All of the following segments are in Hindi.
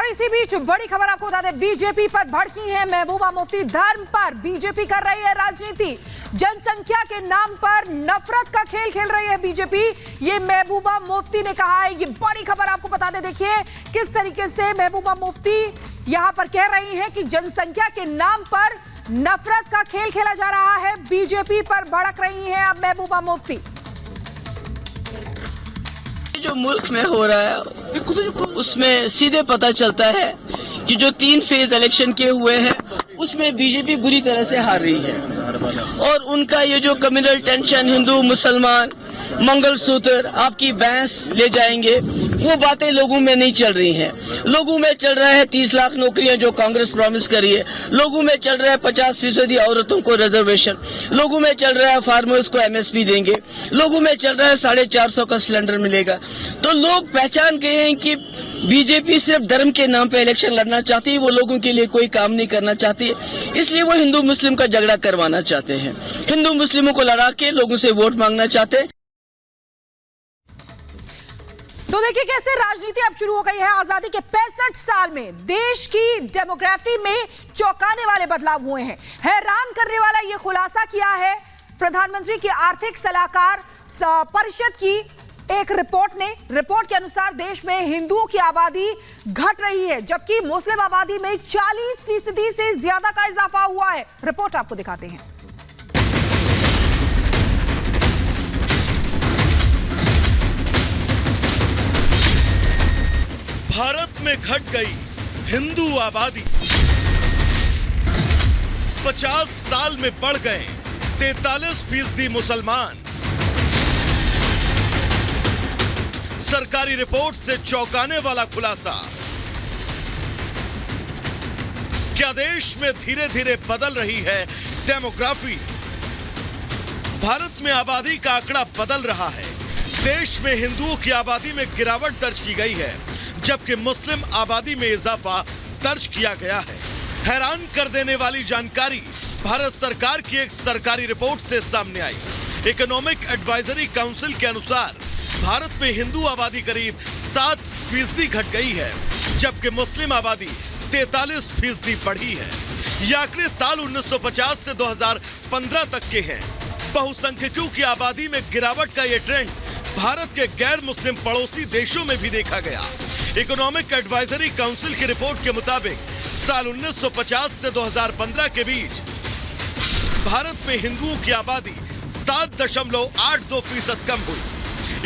और इसी बीच बड़ी खबर आपको बता दें, बीजेपी पर भड़की है महबूबा मुफ्ती। धर्म पर बीजेपी कर रही है राजनीति, जनसंख्या के नाम पर नफरत का खेल खेल रही है बीजेपी, ये महबूबा मुफ्ती ने कहा है। ये बड़ी खबर आपको बता दें, देखिए किस तरीके से महबूबा मुफ्ती यहां पर कह रही हैं कि जनसंख्या के नाम पर नफरत का खेल खेला जा रहा है। बीजेपी पर भड़क रही हैं अब महबूबा मुफ्ती। जो मुल्क में हो रहा है उसमें सीधे पता चलता है कि जो 3 फेज इलेक्शन के हुए हैं उसमें बीजेपी बुरी तरह से हार रही है और उनका ये जो कम्युनल टेंशन, हिंदू मुसलमान, मंगलसूत्र, आपकी भैंस ले जाएंगे, वो बातें लोगों में नहीं चल रही हैं। लोगों में चल रहा है 30 लाख नौकरियां जो कांग्रेस प्रॉमिस करी है, लोगों में चल रहा है 50% औरतों को रिजर्वेशन, लोगों में चल रहा है फार्मर्स को एमएसपी देंगे, लोगों में चल रहा है 450 का सिलेंडर मिलेगा। तो लोग पहचान गए हैं कि बीजेपी सिर्फ धर्म के नाम पे इलेक्शन लड़ना चाहती है, वो लोगों के लिए कोई काम नहीं करना चाहती है, इसलिए वो हिंदू मुस्लिम का झगड़ा करवाना चाहते हैं, हिंदू मुस्लिमों को लड़ा के लोगों से वोट मांगना चाहते हैं। तो देखिए कैसे राजनीति अब शुरू हो गई है। आजादी के 65 साल में देश की डेमोग्राफी में चौंकाने वाले बदलाव हुए हैं। हैरान करने वाला यह खुलासा किया है प्रधानमंत्री की आर्थिक सलाहकार परिषद की एक रिपोर्ट ने। रिपोर्ट के अनुसार देश में हिंदुओं की आबादी घट रही है, जबकि मुस्लिम आबादी में 40% से ज्यादा का इजाफा हुआ है। रिपोर्ट आपको दिखाते हैं। भारत में घट गई हिंदू आबादी, 50 साल में बढ़ गए 43% मुसलमान। सरकारी रिपोर्ट से चौंकाने वाला खुलासा। क्या देश में धीरे धीरे बदल रही है डेमोग्राफी? भारत में आबादी का आंकड़ा बदल रहा है। देश में हिंदुओं की आबादी में गिरावट दर्ज की गई है, जबकि मुस्लिम आबादी में इजाफा दर्ज किया गया है। हैरान कर देने वाली जानकारी भारत सरकार की एक सरकारी रिपोर्ट से सामने आई। इकोनॉमिक एडवाइजरी काउंसिल के अनुसार भारत में हिंदू आबादी करीब 7% घट गई है, जबकि मुस्लिम आबादी 43% बढ़ी है। ये आंकड़े साल 1950 से 2015 तक के हैं। बहुसंख्यकों की आबादी में गिरावट का ये ट्रेंड भारत के गैर मुस्लिम पड़ोसी देशों में भी देखा गया। इकोनॉमिक एडवाइजरी काउंसिल की रिपोर्ट के मुताबिक साल 1950 से 2015 के बीच भारत में हिंदुओं की आबादी 7.82% कम हुई।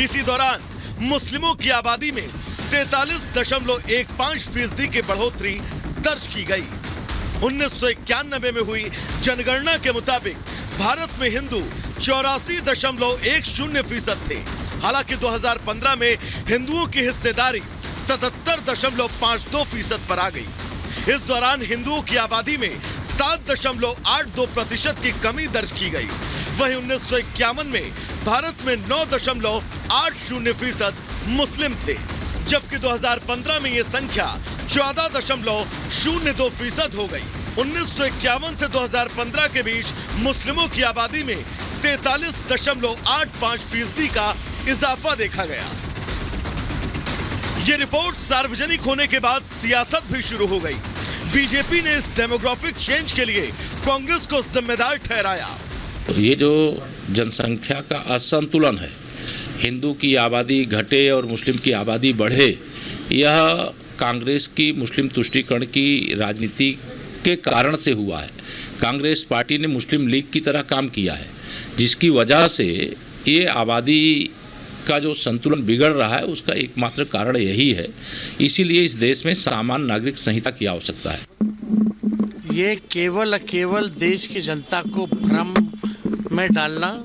इसी दौरान मुस्लिमों की आबादी में 43.15% की बढ़ोतरी दर्ज की गई। 1991 में हुई जनगणना के मुताबिक भारत में हिंदू 84.10% थे। हालांकि 2015 में हिंदुओं की हिस्सेदारी 77.52% पर आ गई। इस दौरान हिंदुओं की आबादी में 7.82% की कमी दर्ज की गई। वहीं 1951 में भारत में 9.80% मुस्लिम थे, जबकि 2015 में यह संख्या 14.02% हो गई। 1951 से 2015 के बीच मुस्लिमों की आबादी में 43.85% का इजाफा देखा गया। ये रिपोर्ट सार्वजनिक होने के बाद सियासत भी शुरू हो गई। बीजेपी ने इस डेमोग्राफिक चेंज के लिए कांग्रेस को जिम्मेदार ठहराया। ये जो जनसंख्या का असंतुलन है, हिंदू की आबादी घटे और मुस्लिम की आबादी बढ़े, यह कांग्रेस की मुस्लिम तुष्टीकरण की राजनीति के कारण से हुआ है। कांग्रेस पार्टी ने मुस्लिम लीग की तरह काम किया है, जिसकी वजह से ये आबादी का जो संतुलन बिगड़ रहा है, उसका एकमात्र कारण यही है। इसीलिए इस देश में सामान्य नागरिक संहिता की आवश्यकता है। ये केवल देश की जनता को भ्रम में डालना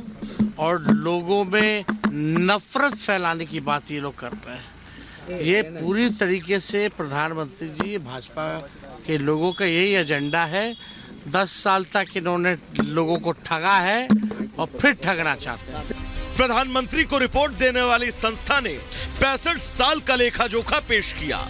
और लोगों में नफरत फैलाने की बात ये लोग कर रहे हैं। ये पूरी तरीके से प्रधानमंत्री जी, भाजपा के लोगों का यही एजेंडा है। 10 साल तक इन्होंने लोगों को ठगा है और फिर ठगना चाहते हैं। प्रधानमंत्री को रिपोर्ट देने वाली संस्था ने 65 साल का लेखा जोखा पेश किया।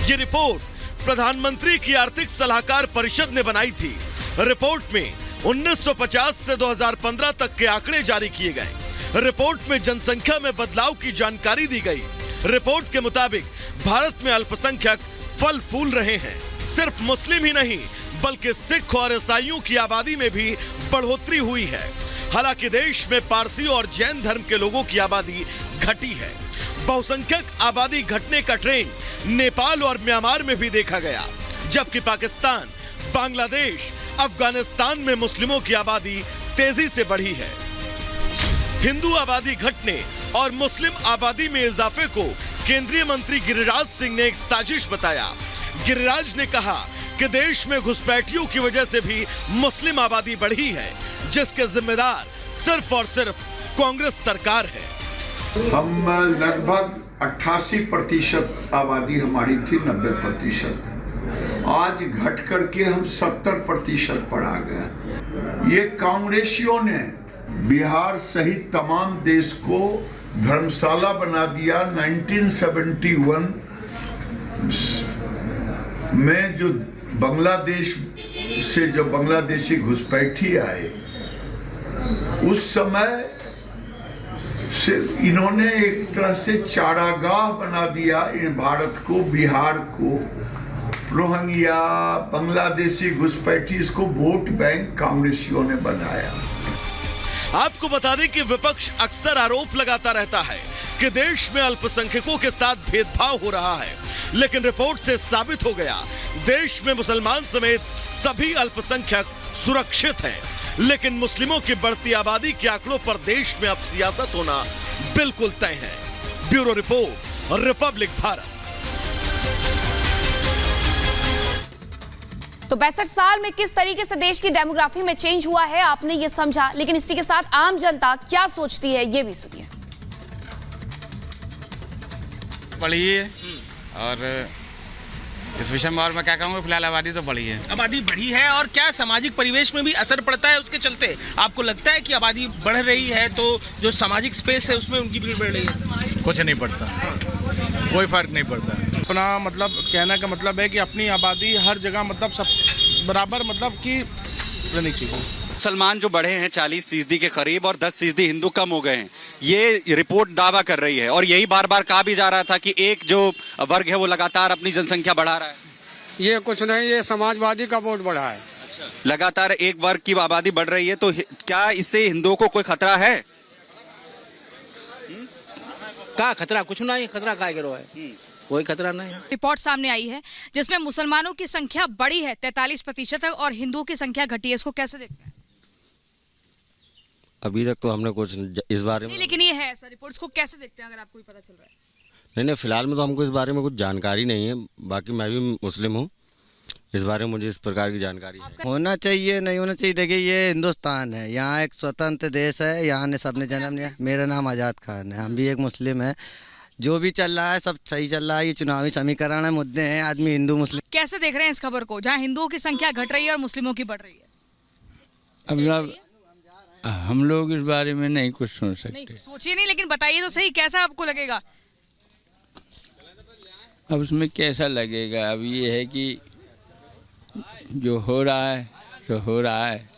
ये रिपोर्ट प्रधानमंत्री की आर्थिक सलाहकार परिषद ने बनाई थी। रिपोर्ट में 1950 से 2015 तक के आंकड़े जारी किए गए। रिपोर्ट में जनसंख्या में बदलाव की जानकारी दी गई। रिपोर्ट के मुताबिक भारत में अल्पसंख्यक फल फूल रहे हैं। सिर्फ मुस्लिम ही नहीं बल्कि सिख और ईसाइयों की आबादी में भी बढ़ोतरी हुई है। हालांकि देश में पारसी और जैन धर्म के लोगों की आबादी घटी है। बहुसंख्यक आबादी घटने का ट्रेंड नेपाल और म्यांमार में भी देखा गया, जबकि पाकिस्तान, बांग्लादेश, अफगानिस्तान में मुस्लिमों की आबादी तेजी से बढ़ी है। हिंदू आबादी घटने और मुस्लिम आबादी में इजाफे को केंद्रीय मंत्री गिरिराज सिंह ने एक साजिश बताया। गिरिराज ने कहा कि देश में घुसपैठियों की वजह से भी मुस्लिम आबादी बढ़ी है, जिसके जिम्मेदार सिर्फ और सिर्फ कांग्रेस सरकार है। हम लगभग 88% आबादी हमारी थी, 90%। आज घट करके हम 70% पर आ गए। ये कांग्रेसियों ने बिहार सहित तमाम देश को धर्मशाला बना दिया। 1971 में जो बांग्लादेश से जो बांग्लादेशी घुसपैठी आए, उस समय से इन्होंने एक तरह से चारागाह बना दिया इन भारत को, बिहार को। रोहिंग्या, बांग्लादेशी घुसपैठी, इसको वोट बैंक कांग्रेसियों ने बनाया। आपको बता दें कि विपक्ष अक्सर आरोप लगाता रहता है कि देश में अल्पसंख्यकों के साथ भेदभाव हो रहा है, लेकिन रिपोर्ट से साबित हो गया देश में मुसलमान समेत सभी अल्पसंख्यक सुरक्षित हैं। लेकिन मुस्लिमों की बढ़ती आबादी के आंकड़ों पर देश में अब सियासत होना बिल्कुल तय है। Bureau report, Republic Bharat. तो 62 साल में किस तरीके से देश की डेमोग्राफी में चेंज हुआ है आपने ये समझा, लेकिन इसी के साथ आम जनता क्या सोचती है ये भी सुनिए। बढ़ी है और इस विषय में और मैं क्या कहूँगा, फिलहाल आबादी तो बढ़ी है। आबादी बढ़ी है और क्या सामाजिक परिवेश में भी असर पड़ता है उसके चलते? आपको लगता है कि आबादी बढ़ रही है तो जो सामाजिक स्पेस है उसमें उनकी भीड़ बढ़ रही है? कुछ नहीं पड़ता, कोई फर्क नहीं पड़ता। अपना मतलब कहने का मतलब है कि अपनी आबादी हर जगह मतलब सब बराबर मतलब कि रहनी चाहिए। मुसलमान जो बढ़े हैं 40% के करीब और 10% हिंदू कम हो गए हैं, ये रिपोर्ट दावा कर रही है। और यही बार बार कहा भी जा रहा था कि एक जो वर्ग है वो लगातार अपनी जनसंख्या बढ़ा रहा है। ये कुछ नहीं, ये समाजवादी का वोट बढ़ा है। लगातार एक वर्ग की आबादी बढ़ रही है, तो क्या इससे हिंदुओं को कोई खतरा है? क्या खतरा? कुछ नहीं, खतरा क्या करो है, कोई खतरा नहीं है। रिपोर्ट सामने आई है जिसमें मुसलमानों की संख्या बढ़ी है 43% और हिंदुओं की संख्या घटी है, इसको कैसे देखते हैं? अभी तक तो हमने कुछ इस बारे में नहीं, लेकिन ये है ऐसा रिपोर्ट्स को कैसे देखते हैं अगर आपको भी पता चल रहा है? नहीं, फिलहाल में तो हमको इस बारे में कुछ जानकारी नहीं है। बाकी मैं भी मुस्लिम हूँ, इस बारे में मुझे इस प्रकार की जानकारी है। होना चाहिए नहीं होना चाहिए, देखिए ये हिंदुस्तान है, यहाँ एक स्वतंत्र देश है, यहाँ ने सबने जन्म लिया। मेरा नाम आज़ाद खान है, हम भी एक मुस्लिम है। जो भी चल रहा है सब सही चल रहा है। ये चुनावी समीकरण है, मुद्दे हैं, आदमी हिंदू मुस्लिम। कैसे देख रहे हैं इस खबर को जहाँ हिंदुओं की संख्या घट रही है और मुस्लिमों की बढ़ रही है? अब हम लोग इस बारे में नहीं कुछ सोच सकते। नहीं सोचिए नहीं, लेकिन बताइए तो सही, कैसा आपको लगेगा? अब उसमें कैसा लगेगा, अब ये है कि जो हो रहा है सो हो रहा है।